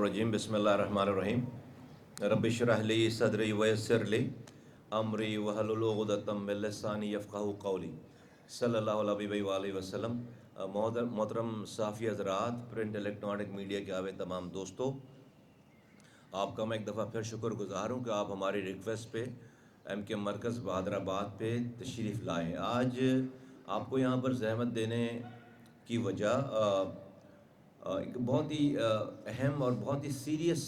الرجیم بسم اللہ الرحمن الرحیم رب اشرح لی صدری ویسر لی امری واحلل عقدۃ من لسانی یفقہوا قولی صلی اللہ علیہ وآلہ وسلم۔ محترم صحافی حضرات، پرنٹ الیکٹرانک میڈیا کے آوے تمام دوستوں، آپ کا میں ایک دفعہ پھر شکر گزار ہوں کہ آپ ہماری ریکویسٹ پہ ایم کے مرکز بہادر آباد پہ تشریف لائیں۔ آج آپ کو یہاں پر زحمت دینے کی وجہ ایک بہت ہی اہم اور بہت ہی سیریس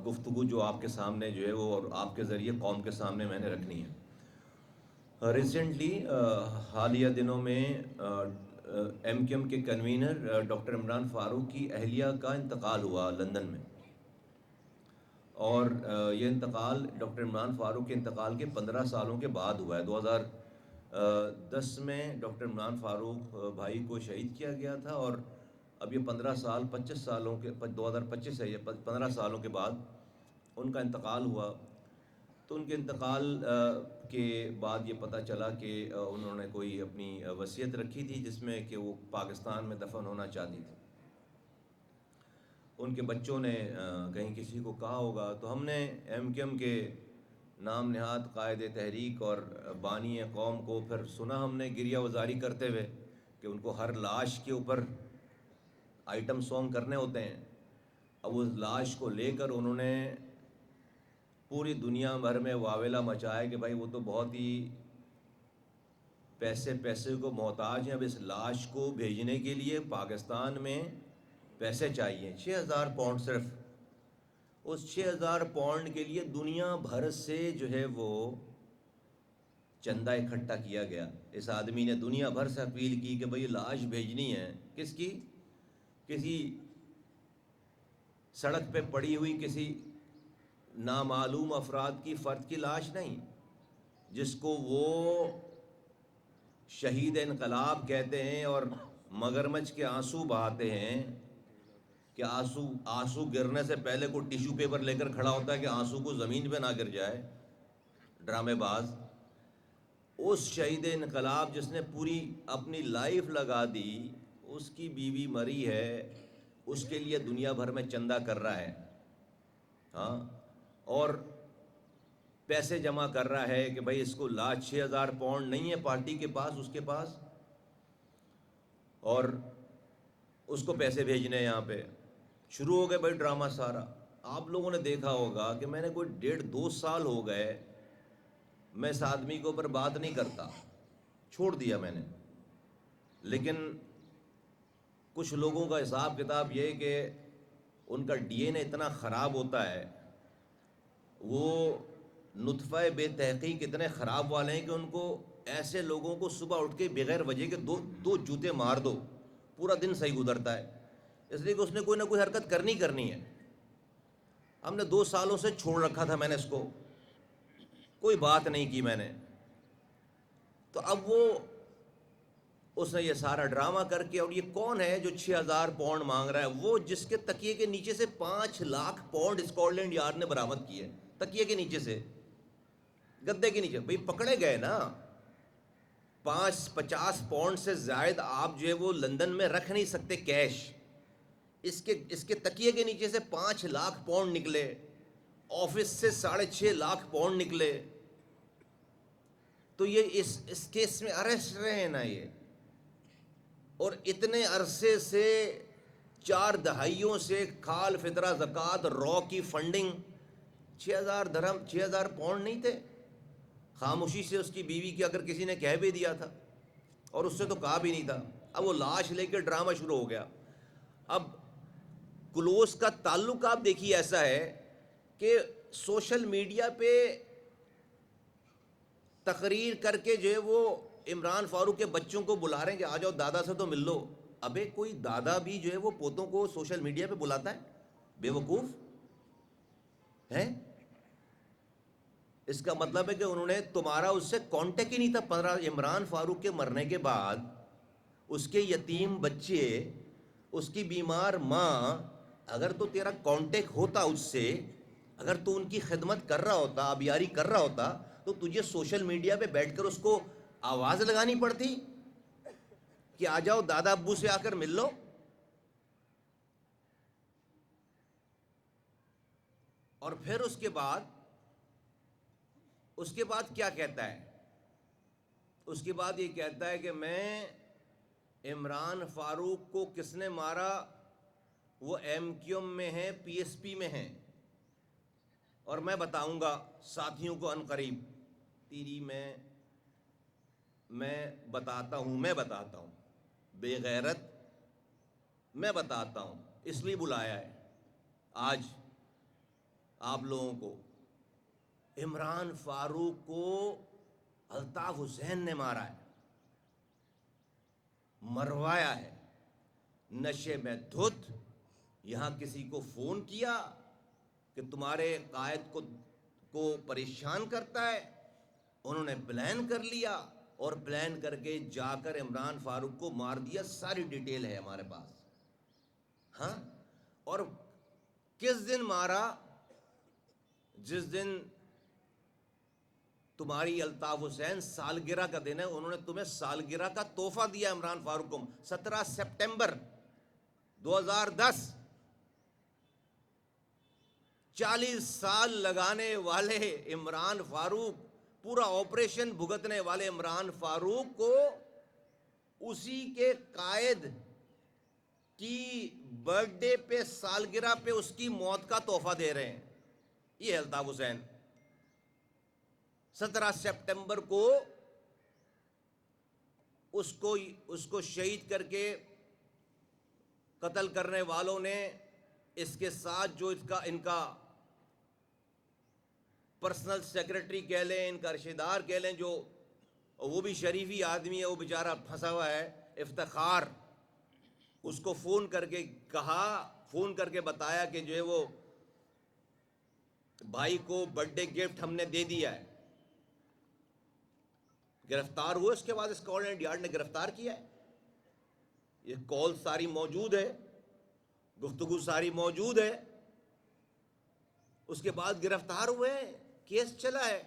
گفتگو جو آپ کے سامنے جو ہے وہ اور آپ کے ذریعے قوم کے سامنے میں نے رکھنی ہے۔ ریسنٹلی حالیہ دنوں میں ایم کیو ایم کے کنوینر ڈاکٹر عمران فاروق کی اہلیہ کا انتقال ہوا لندن میں، اور یہ انتقال ڈاکٹر عمران فاروق کے انتقال کے 15 سالوں کے بعد ہوا ہے۔ 2010 میں ڈاکٹر عمران فاروق بھائی کو شہید کیا گیا تھا، اور اب یہ 25 سالوں کے 2025 ہے، یہ 15 سالوں کے بعد ان کا انتقال ہوا۔ تو ان کے انتقال کے بعد یہ پتہ چلا کہ انہوں نے کوئی اپنی وصیت رکھی تھی جس میں کہ وہ پاکستان میں دفن ہونا چاہتی تھی۔ ان کے بچوں نے کہیں کسی کو کہا ہوگا، تو ہم نے ایم کیو ایم کے نام نہاد قائد تحریک اور بانی قوم کو پھر سنا، ہم نے گریہ وزاری کرتے ہوئے کہ ان کو ہر لاش کے اوپر آئٹم سانگ کرنے ہوتے ہیں۔ اب اس لاش کو لے کر انہوں نے پوری دنیا بھر میں واویلا مچایا کہ بھائی وہ تو بہت ہی پیسے کو محتاج ہیں، اب اس لاش کو بھیجنے کے لیے پاکستان میں پیسے چاہیے، 6000 پاؤنڈ۔ صرف اس 6000 پاؤنڈ کے لیے دنیا بھر سے جو ہے وہ چندہ اکٹھا کیا گیا۔ اس آدمی نے دنیا بھر سے اپیل کی کہ بھئی لاش بھیجنی ہے۔ کس کی؟ کسی سڑک پہ پڑی ہوئی کسی نامعلوم افراد کی فرد کی لاش نہیں، جس کو وہ شہید انقلاب کہتے ہیں اور مگرمچھ کے آنسو بہاتے ہیں کہ آنسو گرنے سے پہلے کوئی ٹیشو پیپر لے کر کھڑا ہوتا ہے کہ آنسو کو زمین پہ نہ گر جائے، ڈرامے باز۔ اس شہید انقلاب جس نے پوری اپنی لائف لگا دی، اس کی بیوی مری ہے، اس کے لیے دنیا بھر میں چندہ کر رہا ہے، ہاں، اور پیسے جمع کر رہا ہے کہ بھائی اس کو لاش 6000 پاؤنڈ نہیں ہے پارٹی کے پاس، اس کے پاس، اور اس کو پیسے بھیجنے یہاں پہ شروع ہو گئے بھائی ڈرامہ سارا۔ آپ لوگوں نے دیکھا ہوگا کہ میں نے کوئی 1.5-2 سال ہو گئے میں اس آدمی کے اوپر بات نہیں کرتا، چھوڑ دیا میں نے، لیکن کچھ لوگوں کا حساب کتاب یہ کہ ان کا ڈی این اے اتنا خراب ہوتا ہے، وہ نطفہ بے تحقیق اتنے خراب والے ہیں کہ ان کو ایسے لوگوں کو صبح اٹھ کے بغیر وجہ کے دو جوتے مار دو، پورا دن صحیح گزرتا ہے، اس لیے کہ اس نے کوئی نہ کوئی حرکت کرنی ہے۔ ہم نے 2 سالوں سے چھوڑ رکھا تھا، میں نے اس کو کوئی بات نہیں کی میں نے۔ تو اب اس نے یہ سارا ڈرامہ کر کے، اور یہ کون ہے جو 6000 پاؤنڈ مانگ رہا ہے؟ وہ جس کے تکیے کے نیچے سے 5 lakh pound Scotland yard نے برآمد کیے، تکیے کے نیچے سے، گدے کے نیچے۔ بھئی پکڑے گئے نا، 50 پاؤنڈ سے زائد آپ جو ہے وہ لندن میں رکھ نہیں سکتے کیش۔ اس کے تکیے کے نیچے سے 5 لاکھ پاؤنڈ نکلے، آفس سے 6.5 لاکھ پاؤنڈ نکلے۔ تو یہ اس کیس میں اریسٹ رہے ہیں نا یہ، اور اتنے عرصے سے 4 دہائیوں سے کھال فطرہ زکوٰۃ رو کی فنڈنگ 6000 درہم 6000 پاؤنڈ نہیں تھے، خاموشی سے اس کی بیوی کی اگر کسی نے کہہ بھی دیا تھا، اور اس سے تو کہا بھی نہیں تھا۔ اب وہ لاش لے کے ڈرامہ شروع ہو گیا۔ اب کلوز کا تعلق آپ دیکھیے ایسا ہے کہ سوشل میڈیا پہ تقریر کر کے جو ہے وہ عمران فاروق کے بچوں کو بلا رہے ہیں کہ آ جاؤ دادا سے تو مل لو۔ ابے کوئی دادا بھی جو ہے وہ پوتوں کو سوشل میڈیا پہ بلاتا ہے؟ بے وقوف ہے۔ اس کا مطلب ہے کہ انہوں نے تمہارا اس سے کانٹیکٹ ہی نہیں تھا۔ عمران فاروق کے مرنے کے بعد اس کے یتیم بچے، اس کی بیمار ماں، اگر تو تیرا کانٹیکٹ ہوتا اس سے، اگر تو ان کی خدمت کر رہا ہوتا، آبیاری کر رہا ہوتا، تو تجھے سوشل میڈیا پہ بیٹھ کر اس کو آواز لگانی پڑتی کہ آ جاؤ دادا ابو سے آ کر مل لو۔ اور پھر اس کے بعد کیا کہتا ہے؟ اس کے بعد یہ کہتا ہے کہ میں عمران فاروق کو کس نے مارا؟ وہ ایم کیو ایم میں ہیں، پی ایس پی میں ہیں، اور میں بتاؤں گا ساتھیوں کو ان قریب۔ تیری میں بتاتا ہوں بے غیرت، میں بتاتا ہوں، اس لیے بلایا ہے آج آپ لوگوں کو۔ عمران فاروق کو الطاف حسین نے مارا ہے، مروایا ہے، نشے میں دھت۔ یہاں کسی کو فون کیا کہ تمہارے قائد کو پریشان کرتا ہے، انہوں نے پلان کر لیا اور پلان کر کے جا کر عمران فاروق کو مار دیا۔ ساری ڈیٹیل ہے ہمارے پاس، ہاں۔ اور کس دن مارا؟ جس دن تمہاری الطاف حسین سالگرہ کا دن ہے، انہوں نے تمہیں سالگرہ کا تحفہ دیا عمران فاروق کو، 17 سپٹمبر 2010۔ 40 سال لگانے والے عمران فاروق، پورا آپریشن بھگتنے والے عمران فاروق کو اسی کے قائد کی برتھ ڈے پہ، سالگرہ پہ اس کی موت کا تحفہ دے رہے ہیں۔ یہ الطاف حسین 17 سپٹمبر کو اس کو شہید کر کے قتل کرنے والوں نے اس کے ساتھ جو ان کا پرسنل سیکرٹری کہہ لیں، ان کا رشتہ دار کہہ لیں، جو وہ بھی شریفی آدمی ہے، وہ بیچارہ پھنسا ہوا ہے، افتخار، اس کو فون کر کے بتایا کہ جو ہے وہ بھائی کو برتھ ڈے گفٹ ہم نے دے دیا ہے۔ گرفتار ہوئے، اس کے بعد اسکاٹ لینڈ یارڈ نے گرفتار کیا ہے۔ یہ کال ساری موجود ہے، گفتگو ساری موجود ہے۔ اس کے بعد گرفتار ہوئے، کیس چلا ہے،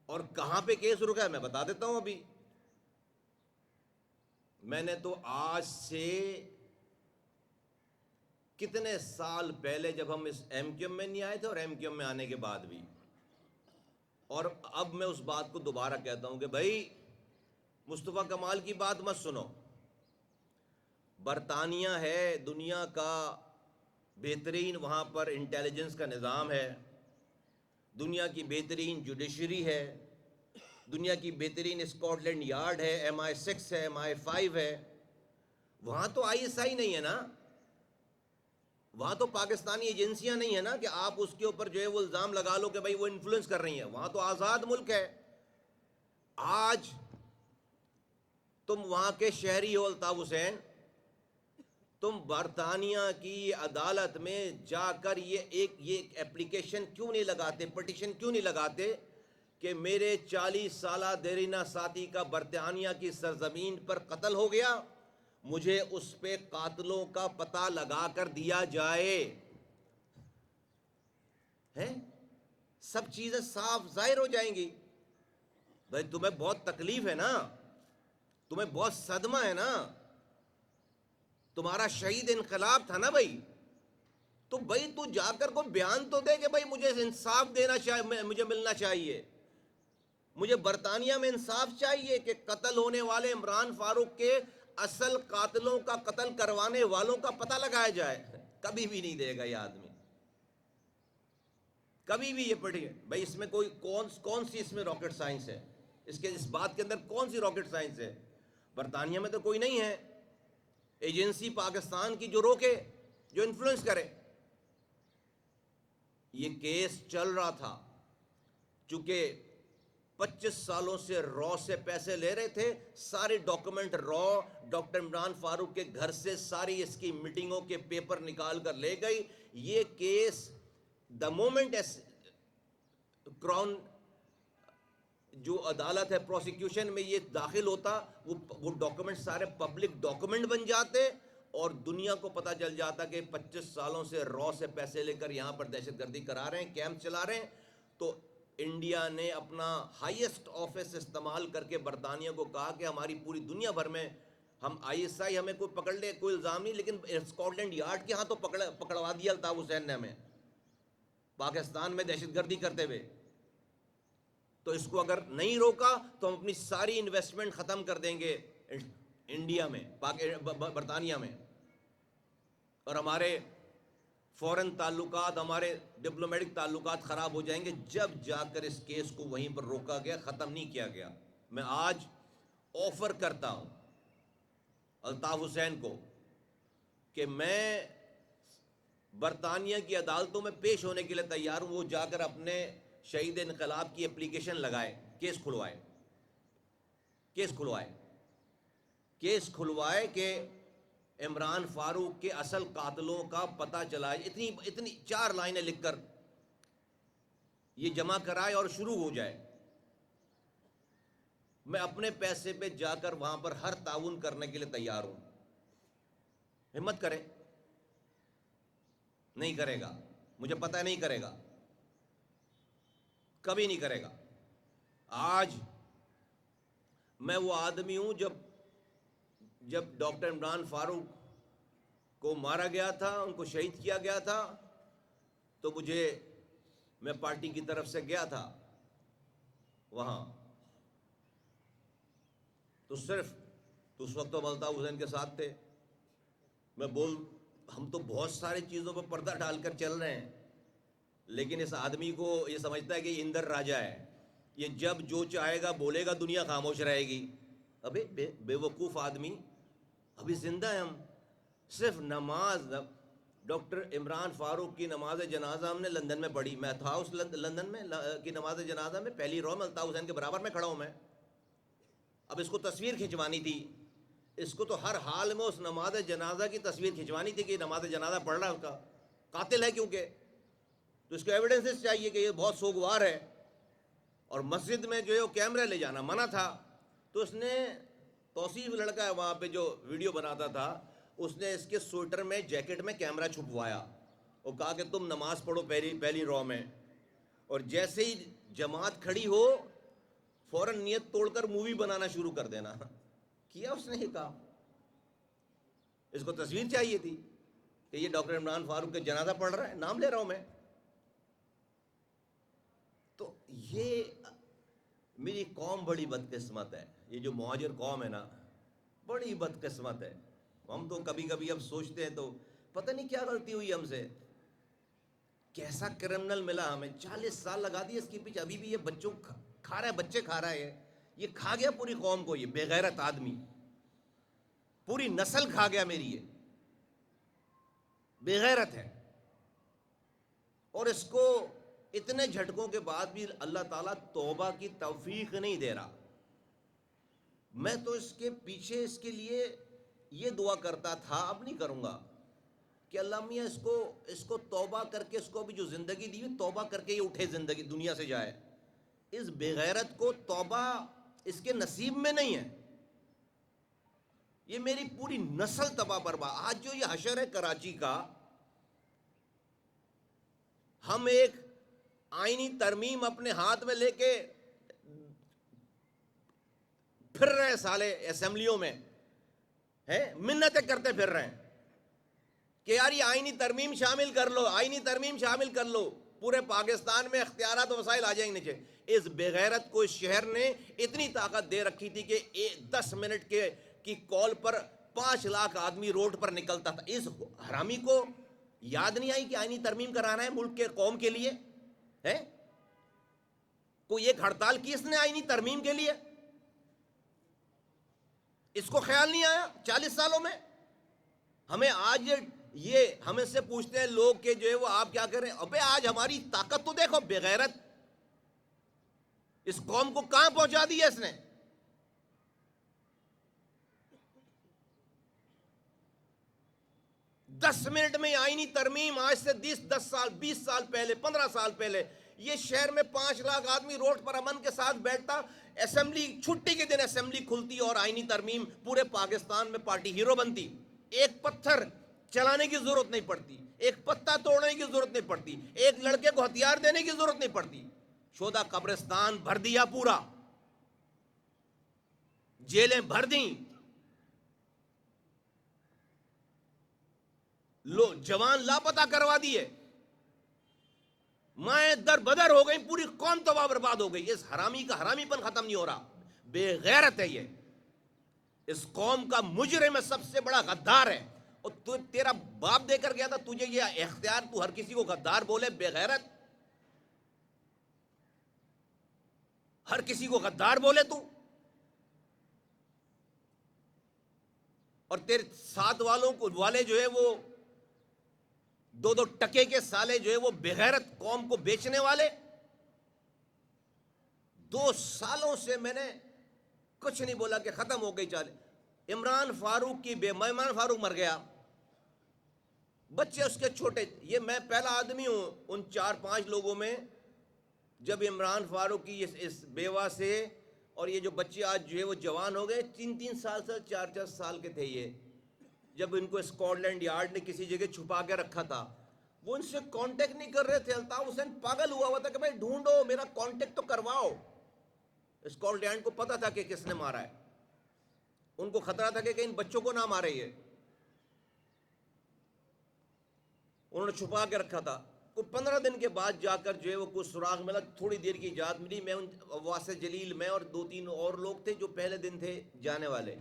اور کہاں پہ کیس رکا ہے میں بتا دیتا ہوں۔ ابھی میں نے تو آج سے کتنے سال پہلے، جب ہم اس ایم کیو ایم میں نہیں آئے تھے اور ایم کیو ایم میں آنے کے بعد بھی، اور اب میں اس بات کو دوبارہ کہتا ہوں کہ بھائی مصطفیٰ کمال کی بات مت سنو۔ برطانیہ ہے دنیا کا بہترین، وہاں پر انٹیلیجنس کا نظام ہے، دنیا کی بہترین جوڈیشری ہے، دنیا کی بہترین اسکاٹ لینڈ یارڈ ہے، MI6 ہے، MI5 ہے۔ وہاں تو ISI نہیں ہے نا، وہاں تو پاکستانی ایجنسیاں نہیں ہیں نا کہ آپ اس کے اوپر جو ہے وہ الزام لگا لو کہ بھائی وہ انفلوئنس کر رہی ہیں۔ وہاں تو آزاد ملک ہے۔ آج تم وہاں کے شہری ہو الطاف حسین، تم برطانیہ کی عدالت میں جا کر یہ ایپلیکیشن کیوں نہیں لگاتے، پٹیشن کیوں نہیں لگاتے کہ میرے 40 سالہ دیرینہ ساتھی کا برطانیہ کی سرزمین پر قتل ہو گیا، مجھے اس پہ قاتلوں کا پتہ لگا کر دیا جائے؟ سب چیزیں صاف ظاہر ہو جائیں گی۔ بھائی تمہیں بہت تکلیف ہے نا، تمہیں بہت صدمہ ہے نا، تمہارا شہید انقلاب تھا نا بھائی، تو بھائی تو جا کر کوئی بیان تو دے کہ بھائی مجھے انصاف دینا چاہیے، مجھے ملنا چاہیے، مجھے برطانیہ میں انصاف چاہیے کہ قتل ہونے والے عمران فاروق کے اصل قاتلوں کا، قتل کروانے والوں کا پتہ لگایا جائے۔ کبھی بھی نہیں دے گا یہ آدمی، کبھی بھی۔ یہ پڑھیے بھائی، اس میں کوئی کون سی اس میں راکٹ سائنس ہے؟ اس بات کے اندر کون سی راکٹ سائنس ہے؟ برطانیہ میں تو کوئی نہیں ہے ایجنسی پاکستان کی جو روکے، جو انفلوئنس کرے۔ یہ کیس چل رہا تھا، چونکہ 25 سالوں سے رو سے پیسے لے رہے تھے، سارے ڈاکومنٹ رو ڈاکٹر عمران فاروق کے گھر سے ساری اس کی میٹنگوں کے پیپر نکال کر لے گئی۔ یہ کیس دا مومنٹ کراؤن جو عدالت ہے پروسیکیوشن میں یہ داخل ہوتا، وہ ڈاکومنٹ سارے پبلک ڈاکومنٹ بن جاتے، اور دنیا کو پتہ چل جاتا کہ 25 سالوں سے رو سے پیسے لے کر یہاں پر دہشت گردی کرا رہے ہیں، کیمپ چلا رہے ہیں۔ تو انڈیا نے اپنا ہائیسٹ آفس استعمال کر کے برطانیہ کو کہا کہ ہماری پوری دنیا بھر میں ہم ISI ہمیں کوئی پکڑ لے کوئی الزام نہیں, لیکن اسکاٹ لینڈ یارڈ کے ہاں تو پکڑوا دیا الطاف حسین نے ہمیں پاکستان میں دہشت گردی کرتے ہوئے. تو اس کو اگر نہیں روکا تو ہم اپنی ساری انویسٹمنٹ ختم کر دیں گے انڈیا میں, برطانیہ میں, اور ہمارے فورن تعلقات, ہمارے ڈپلومیٹک تعلقات خراب ہو جائیں گے جب جا کر اس کیس کو وہیں پر روکا گیا, ختم نہیں کیا گیا. میں آج آفر کرتا ہوں الطاف حسین کو کہ میں برطانیہ کی عدالتوں میں پیش ہونے کے لیے تیار ہوں. وہ جا کر اپنے شہید انقلاب کی اپلیکیشن لگائے, کیس کھلوائے کہ عمران فاروق کے اصل قاتلوں کا پتہ چلا. اتنی 4 لائنیں لکھ کر یہ جمع کرائے اور شروع ہو جائے. میں اپنے پیسے پہ جا کر وہاں پر ہر تعاون کرنے کے لیے تیار ہوں. ہمت کرے. نہیں کرے گا, مجھے پتہ ہے نہیں کرے گا, کبھی نہیں کرے گا. آج میں وہ آدمی ہوں جب ڈاکٹر عمران فاروق کو مارا گیا تھا, ان کو شہید کیا گیا تھا, تو میں پارٹی کی طرف سے گیا تھا وہاں. تو اس وقت تو الطاف حسین کے ساتھ تھے. ہم تو بہت ساری چیزوں پہ پردہ ڈال کر چل رہے ہیں, لیکن اس آدمی کو یہ سمجھتا ہے کہ یہ اندر راجا ہے, یہ جب جو چاہے گا بولے گا دنیا خاموش رہے گی. ابے بے وقوف آدمی, ابھی زندہ ہیں ہم. صرف ڈاکٹر عمران فاروق کی نماز جنازہ ہم نے لندن میں پڑھی. میں تھا اس لندن میں کی نماز جنازہ میں, پہلی رو میں الطاف حسین کے برابر میں کھڑا ہوں میں. اب اس کو تصویر کھنچوانی تھی, اس کو تو ہر حال میں اس نماز جنازہ کی تصویر کھنچوانی تھی کہ نماز جنازہ پڑھ رہا ہے, اس کا قاتل ہے کیونکہ, تو اس کو ایویڈنسز چاہیے کہ یہ بہت سوگوار ہے. اور مسجد میں جو ہے وہ کیمرے لے جانا منع تھا. تو اس نے توصیف لڑکا ہے وہاں پہ جو ویڈیو بناتا تھا, اس نے اس کے سویٹر میں جیکٹ میں کیمرہ چھپوایا اور کہا کہ تم نماز پڑھو پہلی رو میں, اور جیسے ہی جماعت کھڑی ہو فوراً نیت توڑ کر مووی بنانا شروع کر دینا. کیا اس نے یہ کام. اس کو تصویر چاہیے تھی کہ یہ ڈاکٹر عمران فاروق کے جنازہ پڑھ رہا ہے, نام لے رہا ہوں میں. تو یہ میری قوم بڑی بدقسمت ہے, یہ جو مہاجر قوم ہے نا بڑی بدقسمت ہے. ہم تو کبھی کبھی اب سوچتے ہیں تو پتہ نہیں کیا غلطی ہوئی ہم سے, کیسا کرمنل ملا ہمیں. 40 سال لگا دیے اس کے پیچھے, ابھی بھی یہ بچوں کھا رہا ہے, بچے کھا رہا ہے, یہ کھا گیا پوری قوم کو. یہ بے غیرت آدمی پوری نسل کھا گیا میری, یہ بے غیرت ہے. اور اس کو اتنے جھٹکوں کے بعد بھی اللہ تعالیٰ توبہ کی توفیق نہیں دے رہا. میں تو اس کے پیچھے اس کے لیے یہ دعا کرتا تھا, اب نہیں کروں گا, کہ اللہ میاں اس کو توبہ کر کے, اس کو بھی جو زندگی دی ہوئی توبہ کر کے یہ اٹھے, زندگی دنیا سے جائے. اس بے غیرت کو توبہ اس کے نصیب میں نہیں ہے. یہ میری پوری نسل تباہ برباد. آج جو یہ حشر ہے کراچی کا, ہم ایک آئینی ترمیم اپنے ہاتھ میں لے کے پھر رہے ہیں سالے اسمبلیوں میں, منتیں کرتے پھر رہے ہیں کہ یار یہ آئینی ترمیم شامل کر لو, آئینی ترمیم شامل کر لو, پورے پاکستان میں اختیارات و وسائل آ جائیں گے نیچے. اس بے غیرت کو اس شہر نے اتنی طاقت دے رکھی تھی کہ 10 منٹ کی کال پر 5 لاکھ آدمی روڈ پر نکلتا تھا. اس حرامی کو یاد نہیں آئی کہ آئینی ترمیم کرانا ہے ملک کے قوم کے لیے, ہے کوئی ایک ہڑتال کی اس نے آئینی ترمیم کے لیے, اس کو خیال نہیں آیا 40 سالوں میں. ہمیں آج یہ ہمیں سے پوچھتے ہیں لوگ کہ جو ہے وہ آپ کیا کریں. ابے آج ہماری طاقت تو دیکھو, بے غیرت اس قوم کو کہاں پہنچا دی ہے اس نے. دس منٹ میں آئینی ترمیم, آج سے 10 سال 20 سال پہلے 15 سال پہلے یہ شہر میں 5 لاکھ آدمی روڈ پر امن کے ساتھ بیٹھتا, اسمبلی چھٹی کے دن اسمبلی کھلتی اور آئینی ترمیم پورے پاکستان میں پارٹی ہیرو بنتی. ایک پتھر چلانے کی ضرورت نہیں پڑتی, ایک پتا توڑنے کی ضرورت نہیں پڑتی, ایک لڑکے کو ہتھیار دینے کی ضرورت نہیں پڑتی. شودا قبرستان بھر دیا, پورا جیلیں بھر دیں, لو جوان لاپتہ کروا دیے، مائیں در بدر ہو گئی، پوری قوم تباہ برباد ہو گئی. اس حرامی کا حرامی پن ختم نہیں ہو رہا. بے غیرت ہے یہ، اس قوم کا مجرم ہے، سب سے بڑا غدار ہے. اور تیرا باپ دے کر گیا تھا تجھے یہ اختیار، تو ہر کسی کو غدار بولے؟ بے غیرت، ہر کسی کو غدار بولے تو. اور تیرے ساتھ والے جو ہے وہ دو دو ٹکے کے سالے جو ہے وہ بغیرت قوم کو بیچنے والے. 2 سالوں سے میں نے کچھ نہیں بولا کہ ختم ہو گئی چال. عمران فاروق کی عمران فاروق مر گیا، بچے اس کے چھوٹے. یہ میں پہلا آدمی ہوں ان 4-5 لوگوں میں جب عمران فاروق کی اس بیوہ سے، اور یہ جو بچے آج جو ہے وہ جوان ہو گئے، 3-3 سال سے 4-4 سال کے تھے یہ، جب ان کو اسکاٹ لینڈ یارڈ نے کسی جگہ چھپا کے رکھا تھا، وہ ان سے کانٹیکٹ نہیں کر رہے تھے. الطاف حسین پاگل ہوا تھا کہ بھائی ڈھونڈو، میرا کانٹیکٹ تو کرواؤ. اسکاٹ لینڈ کو پتا تھا کہ کس نے مارا ہے، ان کو خطرہ تھا کہ ان بچوں کو نہ مارے. یہ انہوں نے چھپا کے رکھا تھا. کوئی 15 دن کے بعد جا کر جو ہے وہ کچھ سراغ ملا، تھوڑی دیر کی اجازت ملی. میں واسع جلیل، میں اور 2-3 اور لوگ تھے جو پہلے دن تھے جانے والے،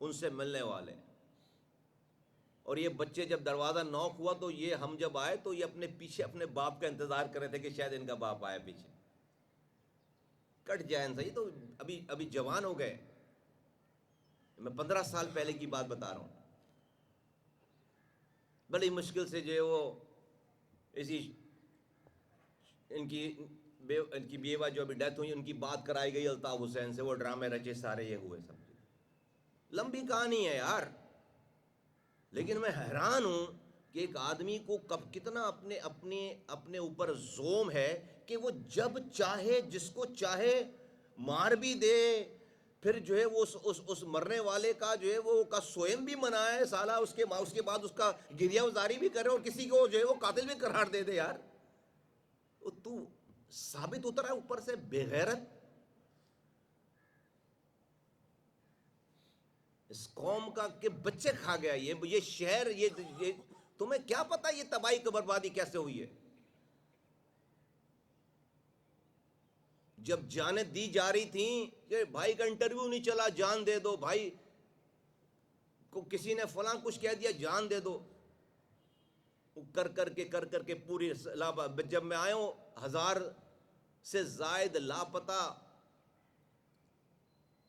ان سے ملنے والے. اور یہ بچے جب دروازہ نوک ہوا تو یہ ہم جب آئے تو یہ اپنے پیچھے اپنے باپ کا انتظار کر رہے تھے کہ شاید ان کا باپ آیا پیچھے. کٹ جائیں صحیح، تو ابھی جوان ہو گئے. میں 15 سال پہلے کی بات بتا رہا ہوں. بڑی مشکل سے جو ہے وہ اسی ان کی بیوہ جو ابھی ڈیتھ ہوئی، ان کی بات کرائی گئی الطاف حسین سے. وہ ڈرامے رچے سارے، یہ ہوئے سب. لمبی کہانی ہے یار، لیکن میں حیران ہوں کہ ایک آدمی کو کب کتنا اپنے اوپر زوم ہے کہ وہ جب چاہے جس کو چاہے مار بھی دے. پھر جو ہے وہ اس مرنے والے کا جو ہے وہ کا سوئم بھی منائے سالہ، اس کے بعد اس کا گریہ وزاری بھی کرے، اور کسی کو جو ہے وہ قاتل بھی قرار دے دے. یار تو ثابت اترا ہے اوپر سے بے غیرت. اس قوم کا کہ بچے کھا گیا یہ شہر. یہ تمہیں کیا پتا یہ تباہی کی بربادی کیسے ہوئی ہے؟ جب جانیں دی جا رہی تھیں کہ بھائی کا انٹرویو نہیں چلا، جان دے دو بھائی کو، کسی نے فلاں کچھ کہہ دیا، جان دے دو. کر کر کے پوری. جب میں آیا ہوں 1000 سے زائد لاپتہ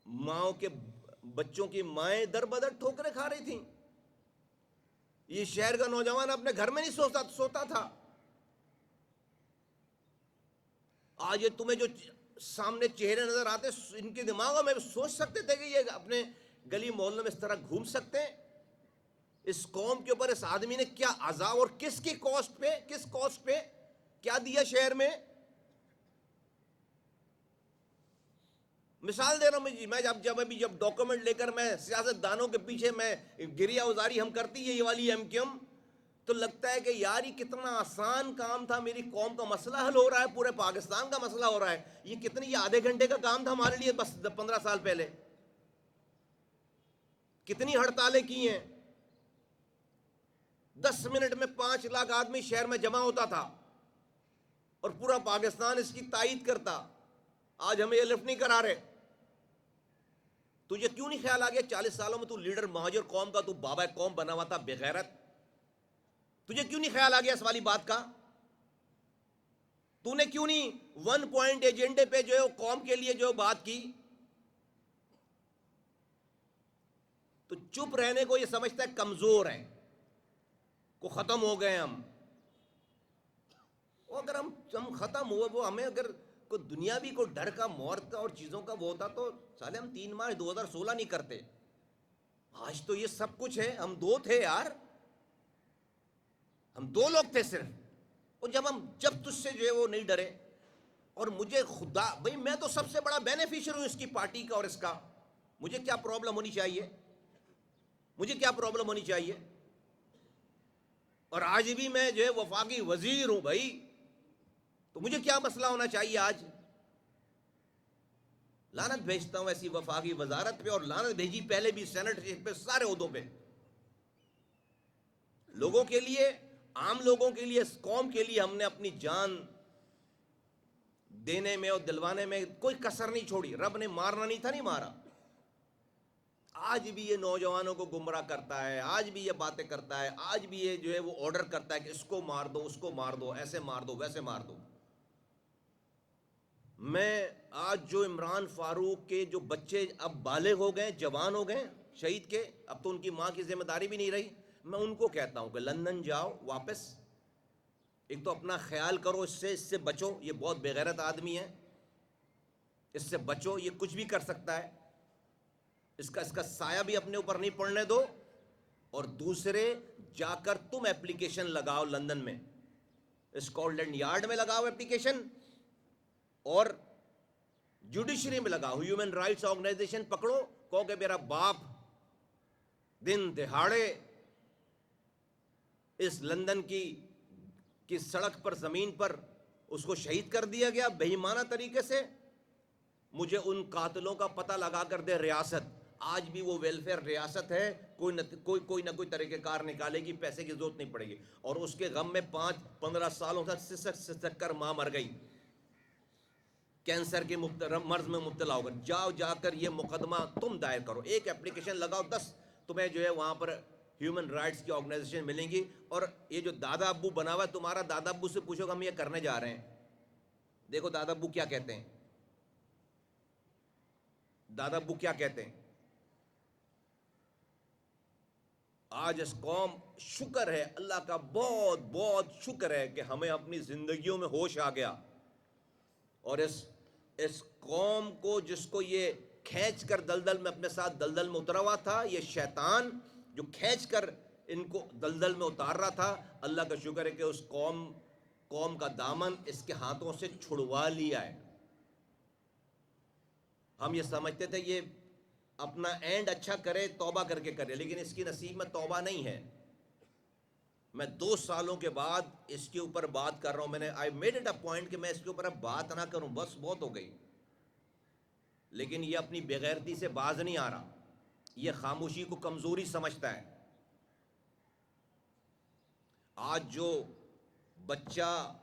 ماؤں کے بچوں کی مائیں در بدر ٹھوکریں کھا رہی تھیں. یہ شہر کا نوجوان اپنے گھر میں نہیں سوتا تھا. آج یہ تمہیں جو سامنے چہرے نظر آتے، ان کے دماغوں میں سوچ سکتے تھے کہ یہ اپنے گلی محلوں میں اس طرح گھوم سکتے ہیں؟ اس قوم کے اوپر اس آدمی نے کیا عذاب اور کس کاسٹ پہ کیا دیا شہر میں. مثال دے رہا ہوں میں جب ڈاکومنٹ لے کر میں سیاست دانوں کے پیچھے میں گریہ وزاری ہم کرتی ہے یہ والی ایم کیو ایم، تو لگتا ہے کہ یار یہ کتنا آسان کام تھا. میری قوم کا مسئلہ حل ہو رہا ہے، پورے پاکستان کا مسئلہ ہو رہا ہے. یہ آدھے گھنٹے کا کام تھا ہمارے لیے بس 15 سال پہلے. کتنی ہڑتالیں کی ہیں. 10 منٹ میں 5 لاکھ آدمی شہر میں جمع ہوتا تھا اور پورا پاکستان اس کی تائید کرتا. آج ہمیں یہ لفٹ نہیں کرا رہے. تجھے کیوں نہیں خیال آ گیا 40 سالوں میں تو لیڈر مہاجر قوم کا، تو بابا قوم بنا ہوا تھا بے غیرت؟ تجھے کیوں نہیں خیال آ گیا اس والی بات کا؟ تو نے کیوں نہیں 1 پوائنٹ ایجنڈے پہ جو ہے قوم کے لیے جو بات کی؟ تو چپ رہنے کو یہ سمجھتا ہے کمزور ہیں، کو ختم ہو گئے ہم. اگر ہم ختم ہوئے، وہ ہمیں اگر کوئی دنیاوی کو ڈر کا، موت کا اور چیزوں کا وہ ہوتا تو سالے ہم 3 مارچ 2016 نہیں کرتے. آج تو یہ سب کچھ ہے. ہم 2 تھے یار، ہم 2 لوگ تھے صرف. اور جب تجھ سے جو ہے وہ نہیں ڈرے. اور مجھے خدا بھائی میں تو سب سے بڑا بینیفیشر ہوں اس کی پارٹی کا اور اس کا. مجھے کیا پرابلم ہونی چاہیے؟ اور آج بھی میں جو ہے وفاقی وزیر ہوں بھائی، تو مجھے کیا مسئلہ ہونا چاہیے آج؟ لعنت بھیجتا ہوں ایسی وفاقی وزارت پہ، اور لعنت بھیجی پہلے بھی سینٹ پہ، سارے عہدوں پہ. لوگوں کے لیے، عام لوگوں کے لیے، اس قوم کے لیے ہم نے اپنی جان دینے میں اور دلوانے میں کوئی کسر نہیں چھوڑی. رب نے مارنا نہیں تھا، نہیں مارا. آج بھی یہ نوجوانوں کو گمراہ کرتا ہے، آج بھی یہ باتیں کرتا ہے، آج بھی یہ جو ہے وہ آرڈر کرتا ہے کہ اس کو مار دو، اس کو مار دو، ایسے مار دو، ویسے مار دو. میں آج جو عمران فاروق کے جو بچے اب بالغ ہو گئے، جوان ہو گئے شہید کے، اب تو ان کی ماں کی ذمہ داری بھی نہیں رہی، میں ان کو کہتا ہوں کہ لندن جاؤ واپس. ایک تو اپنا خیال کرو، اس سے بچو. یہ بہت بےغیرت آدمی ہے، اس سے بچو، یہ کچھ بھی کر سکتا ہے. اس کا سایہ بھی اپنے اوپر نہیں پڑنے دو. اور دوسرے، جا کر تم ایپلیکیشن لگاؤ لندن میں، اسکاٹ لینڈ یارڈ میں لگاؤ ایپلیکیشن، اور جوڈیشری میں لگاؤ. ہیومن رائٹس آرگنائزیشن پکڑو، کہو کہ میرا باپ دن دہاڑے اس لندن کی سڑک پر، زمین پر اس کو شہید کر دیا گیا بے ایمانہ طریقے سے. مجھے ان قاتلوں کا پتہ لگا کر دے ریاست. آج بھی وہ ویلفیئر ریاست ہے، کوئی نہ کوئی طریقہ کار نکالے گی، پیسے کی ضرورت نہیں پڑے گی. اور اس کے غم میں 5-15 سالوں سے سسک کر ماں مر گئی، کینسر کے مرض میں مبتلا ہو کر. جا کر یہ مقدمہ تم دائر کرو، ایک ایپلیکیشن لگاؤ، 10 تمہیں جو ہے وہاں پر ہیومن رائٹس کی آرگنائزیشن ملیں گی. اور یہ جو دادا ابو بنا ہوا ہے تمہارا، دادا ابو سے پوچھو کہ ہم یہ کرنے جا رہے ہیں. دیکھو دادا ابو کیا کہتے ہیں، دادا ابو کیا کہتے ہیں. آج اس قوم، شکر ہے اللہ کا، بہت بہت شکر ہے کہ ہمیں اپنی زندگیوں میں ہوش آ گیا. اور اس قوم کو، جس کو یہ کھینچ کر دلدل میں، اپنے ساتھ دلدل میں اترا ہوا تھا، یہ شیطان جو کھینچ کر ان کو دلدل میں اتار رہا تھا، اللہ کا شکر ہے کہ اس قوم کا دامن اس کے ہاتھوں سے چھڑوا لیا ہے. ہم یہ سمجھتے تھے یہ اپنا اینڈ اچھا کرے، توبہ کر کے کرے، لیکن اس کی نصیب میں توبہ نہیں ہے. میں 2 سالوں کے بعد اس کے اوپر بات کر رہا ہوں. میں نے I made it a point کہ میں اس کے اوپر اب بات نہ کروں، بس بہت ہو گئی. لیکن یہ اپنی بےغیرتی سے باز نہیں آ رہا، یہ خاموشی کو کمزوری سمجھتا ہے. آج جو بچہ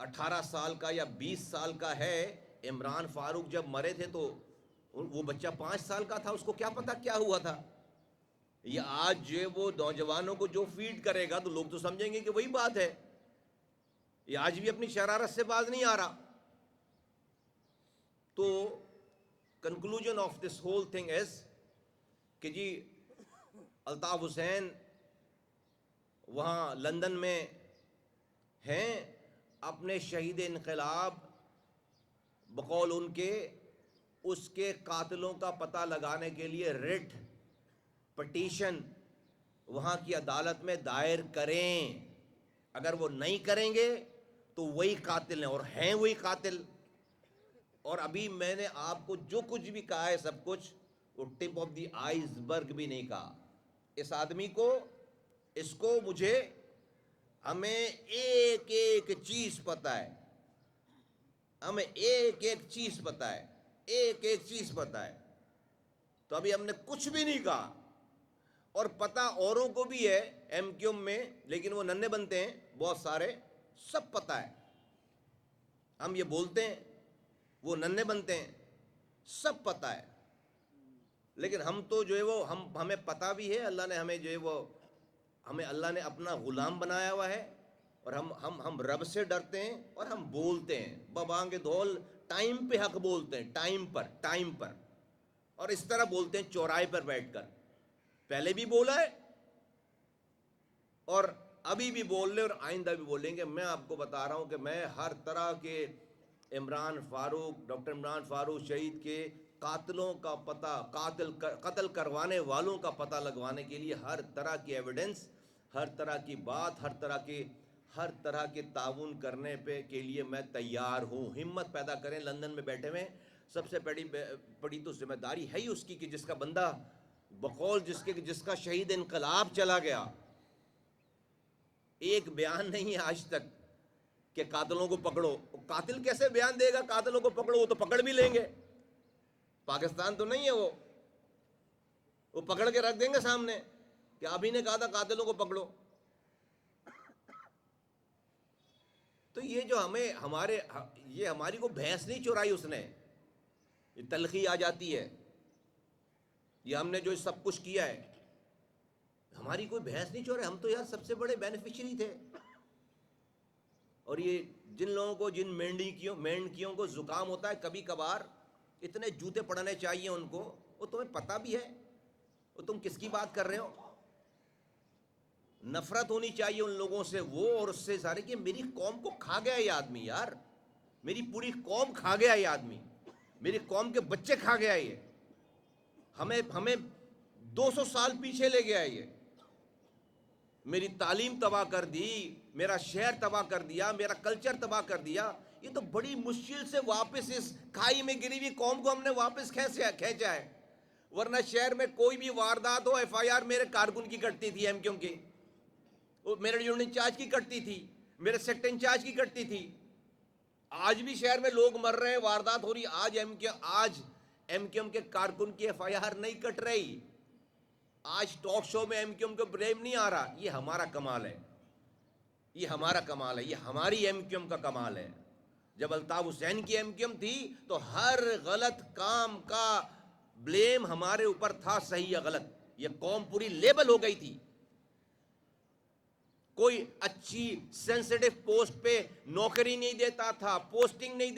18 سال کا یا 20 سال کا ہے، عمران فاروق جب مرے تھے تو وہ بچہ 5 سال کا تھا، اس کو کیا پتا کیا ہوا تھا. یہ آج جو وہ نوجوانوں کو جو فیڈ کرے گا تو لوگ تو سمجھیں گے کہ وہی بات ہے. یہ آج بھی اپنی شرارت سے باز نہیں آ رہا. تو conclusion of this whole thing is کہ جی الطاف حسین وہاں لندن میں ہیں، اپنے شہید انقلاب بقول ان کے، اس کے قاتلوں کا پتہ لگانے کے لیے ریٹ پٹیشن وہاں کی عدالت میں دائر کریں. اگر وہ نہیں کریں گے تو وہی قاتل ہیں، اور ہیں وہی قاتل. اور ابھی میں نے آپ کو جو کچھ بھی کہا ہے سب کچھ وہ ٹپ آف دی آئیز برگ بھی نہیں کہا. اس آدمی کو، اس کو، مجھے، ہمیں ایک ایک چیز پتہ ہے، ہمیں ایک ایک چیز پتہ ہے، ایک ایک چیز پتہ ہے. تو ابھی ہم نے کچھ بھی نہیں کہا. اور پتہ اوروں کو بھی ہے ایم کیو میں، لیکن وہ ننھے بنتے ہیں بہت سارے، سب پتہ ہے. ہم یہ بولتے ہیں، وہ ننھے بنتے ہیں، سب پتہ ہے. لیکن ہم تو جو ہے وہ ہمیں پتہ بھی ہے، اللہ نے ہمیں جو ہے وہ، ہمیں اللہ نے اپنا غلام بنایا ہوا ہے. اور ہم رب سے ڈرتے ہیں، اور ہم بولتے ہیں ببانگ دھول، ٹائم پہ حق بولتے ہیں، ٹائم پر. اور اس طرح بولتے ہیں چوراہے پر بیٹھ کر. پہلے بھی بولا ہے اور ابھی بھی بول لیں اور آئندہ بھی بولیں گے. میں آپ کو بتا رہا ہوں کہ میں ہر طرح کے ڈاکٹر عمران فاروق شہید کے قاتلوں کا پتہ، قتل کروانے والوں کا پتہ لگوانے کے لیے ہر طرح کی ایویڈنس، ہر طرح کی بات، ہر طرح کے تعاون کرنے کے لیے میں تیار ہوں. ہمت پیدا کریں. لندن میں بیٹھے ہوئے، سب سے بڑی تو ذمہ داری ہے ہی اس کی کہ جس کا بندہ بقول جس کا شہید انقلاب چلا گیا، ایک بیان نہیں ہے آج تک کہ قاتلوں کو پکڑو. قاتل کیسے بیان دے گا قاتلوں کو پکڑو؟ وہ تو پکڑ بھی لیں گے. پاکستان تو نہیں ہے وہ پکڑ کے رکھ دیں گے سامنے کہ آپ ہی نے کہا تھا قاتلوں کو پکڑو. یہ جو یہ ہماری کو بھینس نہیں چورائی اس نے، یہ تلخی آ جاتی ہے، یہ ہم نے جو سب کچھ کیا ہے، ہماری کوئی بھینس نہیں چورے، ہم تو یار سب سے بڑے بینیفیشری تھے۔ اور یہ جن لوگوں کو، جن مینڈکیوں کو زکام ہوتا ہے کبھی کبھار، اتنے جوتے پڑنے چاہیے ان کو، وہ تمہیں پتہ بھی ہے وہ تم کس کی بات کر رہے ہو؟ نفرت ہونی چاہیے ان لوگوں سے، وہ اور اس سے سارے، کہ میری قوم کو کھا گیا یہ آدمی، یار میری پوری قوم کھا گیا یہ آدمی، میری قوم کے بچے کھا گیا یہ، ہمیں 200 سال پیچھے لے گیا یہ، میری تعلیم تباہ کر دی، میرا شہر تباہ کر دیا، میرا کلچر تباہ کر دیا۔ یہ تو بڑی مشکل سے واپس اس کھائی میں گری ہوئی قوم کو ہم نے واپس کھینچا ہے، ورنہ شہر میں کوئی بھی واردات ہو، ایف آئی آر میرے کارکن کی کٹتی تھی، ایم کیوں کی، میرے یونٹ انچارج کی کٹتی تھی، میرے سیکٹر انچارج کی کٹتی تھی۔ آج بھی شہر میں لوگ مر رہے ہیں، واردات ہو رہی، آج ایم کیو ایم کے کارکن کی ایف آئی آر نہیں کٹ رہی، آج ٹاک شو میں ایم کیو ایم کو بریم نہیں آ رہا۔ یہ ہمارا کمال ہے، یہ ہمارا کمال ہے، یہ ہماری ایم کیو ایم کا کمال ہے۔ جب الطاف حسین کی ایم کیو ایم تھی تو ہر غلط کام کا بلیم ہمارے اوپر تھا، صحیح یا غلط، یہ قوم پوری لیبل ہو گئی تھی۔ کوئی اچھی سینسیٹیو پوسٹ پہ نوکری نہیں دیتا تھا، پوسٹنگ نہیں